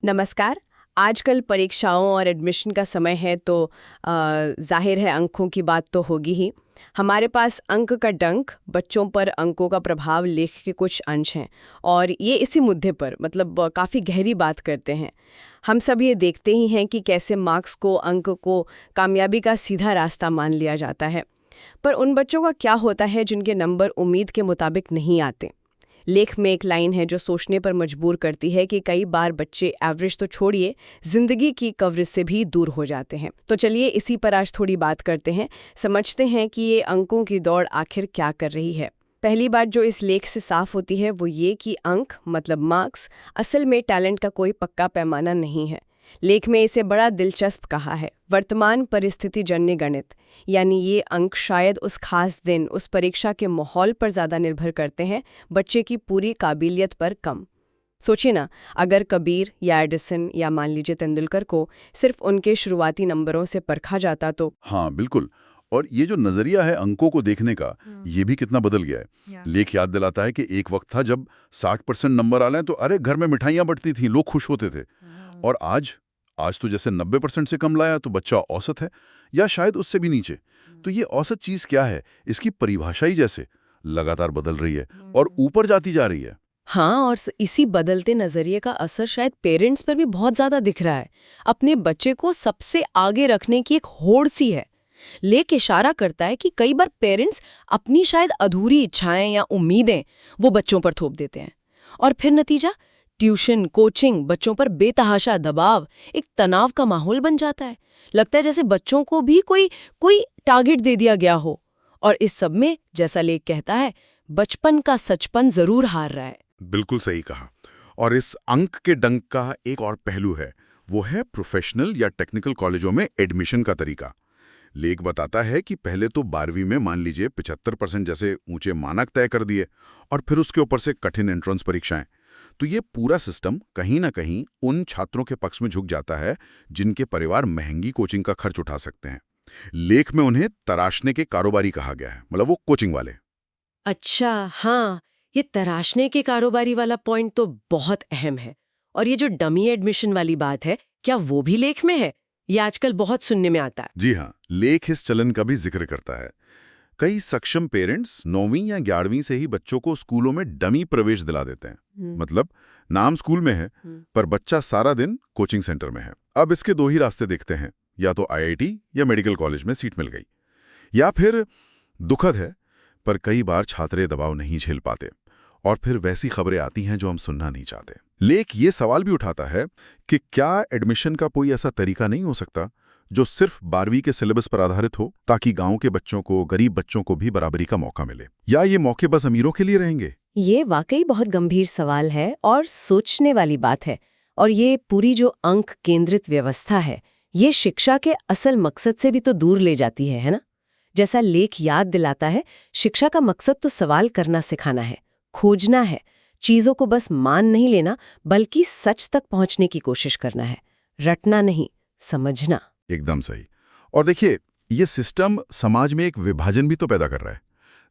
नमस्कार। आजकल परीक्षाओं और एडमिशन का समय है तो जाहिर है अंकों की बात तो होगी ही। हमारे पास अंक का डंक, बच्चों पर अंकों का प्रभाव लेख के कुछ अंश हैं और ये इसी मुद्दे पर मतलब काफ़ी गहरी बात करते हैं। हम सब ये देखते ही हैं कि कैसे मार्क्स को, अंक को कामयाबी का सीधा रास्ता मान लिया जाता है। पर उन बच्चों का क्या होता है जिनके नंबर उम्मीद के मुताबिक नहीं आते? लेख में एक लाइन है जो सोचने पर मजबूर करती है कि कई बार बच्चे एवरेज तो छोड़िए, जिंदगी की कवरेज से भी दूर हो जाते हैं। तो चलिए इसी पर आज थोड़ी बात करते हैं, समझते हैं कि ये अंकों की दौड़ आखिर क्या कर रही है। पहली बात जो इस लेख से साफ होती है वो ये कि अंक मतलब मार्क्स असल में टैलेंट का कोई पक्का पैमाना नहीं है। लेख में इसे बड़ा दिलचस्प कहा है, वर्तमान परिस्थिति जन्य गणित। यानी ये अंक शायद उस खास दिन, उस परीक्षा के माहौल पर ज़्यादा निर्भर करते हैं, बच्चे की पूरी काबिलियत पर कम। सोचिए ना, अगर कबीर या एडिसन या मान लीजिए तेंदुलकर को सिर्फ उनके शुरुआती नंबरों से परखा जाता तो। हाँ बिल्कुल। और ये जो नजरिया है अंकों को देखने का, ये भी कितना बदल गया है। लेख याद दिलाता है कि एक वक्त था जब 60% नंबर आ रहे हैं तो अरे घर में मिठाइयां बंटती थी, लोग खुश होते थे। और आज आज तो जैसे 90% से कम लाया तो बच्चा औसत है, या शायद उससे भी नीचे। तो ये औसत चीज क्या है, इसकी परिभाषा ही जैसे लगातार बदल रही है और ऊपर जाती जा रही है। हाँ, और इसी बदलते नजरिए का असर शायद पेरेंट्स पर भी बहुत ज्यादा दिख रहा है। अपने बच्चे को सबसे आगे रखने की एक होड़ सी है। लेख इशारा करता है कि कई बार पेरेंट्स अपनी शायद अधूरी इच्छाएं या उम्मीदें वो बच्चों पर थोप देते हैं, और फिर नतीजा ट्यूशन, कोचिंग, बच्चों पर बेतहाशा दबाव, एक तनाव का माहौल बन जाता है। लगता है जैसे बच्चों को भी कोई कोई टारगेट दे दिया गया हो। और इस सब में, जैसा लेख कहता है, बचपन का सचपन जरूर हार रहा है। बिल्कुल सही कहा। और इस अंक के डंक का एक और पहलू है, वो है प्रोफेशनल या टेक्निकल कॉलेजों में एडमिशन का तरीका। लेख बताता है कि पहले तो 12वीं में मान लीजिए 75% जैसे ऊंचे मानक तय कर दिए, और फिर उसके ऊपर से कठिन एंट्रेंस परीक्षाएं। तो ये पूरा सिस्टम कहीं ना कहीं उन छात्रों के पक्ष में झुक जाता है जिनके परिवार महंगी कोचिंग का खर्च उठा सकते हैं। लेख में उन्हें तराशने के कारोबारी कहा गया है, मतलब वो कोचिंग वाले। अच्छा, हाँ, ये तराशने के कारोबारी वाला पॉइंट तो बहुत अहम है। और ये जो डमी एडमिशन वाली बात है, क्या वो भी लेख में है? ये आजकल बहुत सुनने में आता है। जी हाँ, लेख इस चलन का भी जिक्र करता है। कई सक्षम पेरेंट्स 9वीं या 11वीं से ही बच्चों को स्कूलों में डमी प्रवेश दिला देते हैं। मतलब नाम स्कूल में है पर बच्चा सारा दिन कोचिंग सेंटर में है। अब इसके दो ही रास्ते देखते हैं, या तो आईआईटी या मेडिकल कॉलेज में सीट मिल गई, या फिर दुखद है पर कई बार छात्र दबाव नहीं झेल पाते और फिर वैसी खबरें आती हैं जो हम सुनना नहीं चाहते। लेख ये सवाल भी उठाता है कि क्या एडमिशन का कोई ऐसा तरीका नहीं हो सकता जो सिर्फ 12वीं के सिलेबस पर आधारित हो, ताकि गांव के बच्चों को, गरीब बच्चों को भी बराबरी का मौका मिले, या ये मौके बस अमीरों के लिए रहेंगे? ये वाकई बहुत गंभीर सवाल है और सोचने वाली बात है। और ये पूरी जो अंक केंद्रित व्यवस्था है, ये शिक्षा के असल मकसद से भी तो दूर ले जाती है ना? जैसा लेख याद दिलाता है, शिक्षा का मकसद तो सवाल करना सिखाना है, खोजना है, चीजों को बस मान नहीं लेना, बल्कि सच तक पहुंचने की कोशिश करना है, रटना नहीं, समझना। एकदम सही। और देखिए, ये सिस्टम समाज में एक विभाजन भी तो पैदा कर रहा है।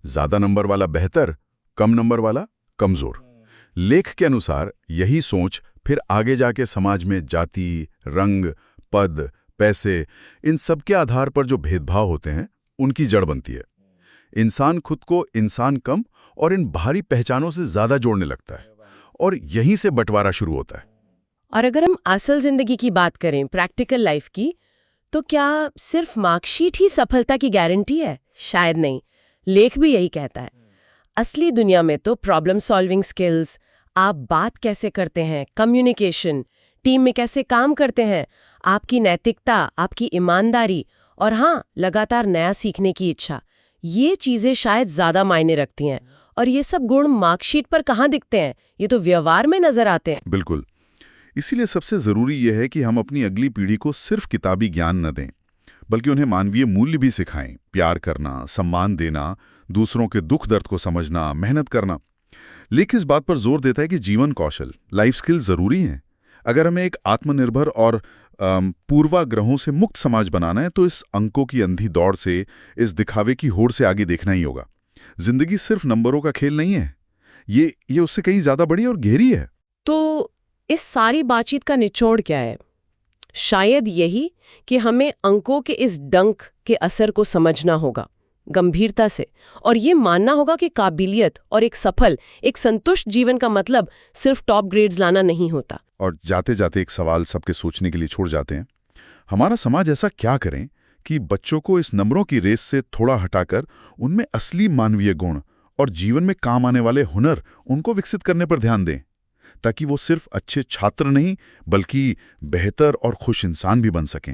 ज्यादा नंबर वाला बेहतर, कम नंबर वाला कमजोर। लेख के अनुसार यही सोच फिर आगे जाके समाज में जाति, रंग, पद, पैसे, इन सब के आधार पर जो भेदभाव होते हैं उनकी जड़ बनती है। इंसान खुद को इंसान कम और इन बाहरी पहचानों से ज्यादा जोड़ने लगता है, और यहीं से बंटवारा शुरू होता है। और अगर हम असल जिंदगी की बात करें, प्रैक्टिकल लाइफ की, तो क्या सिर्फ मार्कशीट ही सफलता की गारंटी है? शायद नहीं। लेख भी यही कहता है। असली दुनिया में तो प्रॉब्लम सॉल्विंग स्किल्स, आप बात कैसे करते हैं, कम्युनिकेशन, टीम में कैसे काम करते हैं, आपकी नैतिकता, आपकी ईमानदारी, और हाँ, लगातार नया सीखने की इच्छा, ये चीजें शायद ज्यादा मायने रखती हैं। और ये सब गुण मार्कशीट पर कहाँ दिखते हैं? ये तो व्यवहार में नजर आते हैं। बिल्कुल। इसीलिए सबसे जरूरी यह है कि हम अपनी अगली पीढ़ी को सिर्फ किताबी ज्ञान न दें, बल्कि उन्हें मानवीय मूल्य भी सिखाएं। प्यार करना, सम्मान देना, दूसरों के दुख दर्द को समझना, मेहनत करना। लेकिन इस बात पर जोर देता है कि जीवन कौशल, लाइफ स्किल जरूरी हैं। अगर हमें एक आत्मनिर्भर और पूर्वाग्रहों से मुक्त समाज बनाना है तो इस अंकों की अंधी दौड़ से, इस दिखावे की होड़ से आगे देखना ही होगा। जिंदगी सिर्फ नंबरों का खेल नहीं है, ये उससे कहीं ज्यादा बड़ी और गहरी है। तो इस सारी बातचीत का निचोड़ क्या है? शायद यही कि हमें अंकों के इस डंक के असर को समझना होगा गंभीरता से, और ये मानना होगा कि काबिलियत और एक सफल, एक संतुष्ट जीवन का मतलब सिर्फ टॉप ग्रेड्स लाना नहीं होता। और जाते जाते एक सवाल सबके सोचने के लिए छोड़ जाते हैं, हमारा समाज ऐसा क्या करें कि बच्चों को इस नंबरों की रेस से थोड़ा हटाकर उनमें असली मानवीय गुण और जीवन में काम आने वाले हुनर उनको विकसित करने पर ध्यान दें, ताकि वो सिर्फ अच्छे छात्र नहीं बल्कि बेहतर और खुश इंसान भी बन सकें।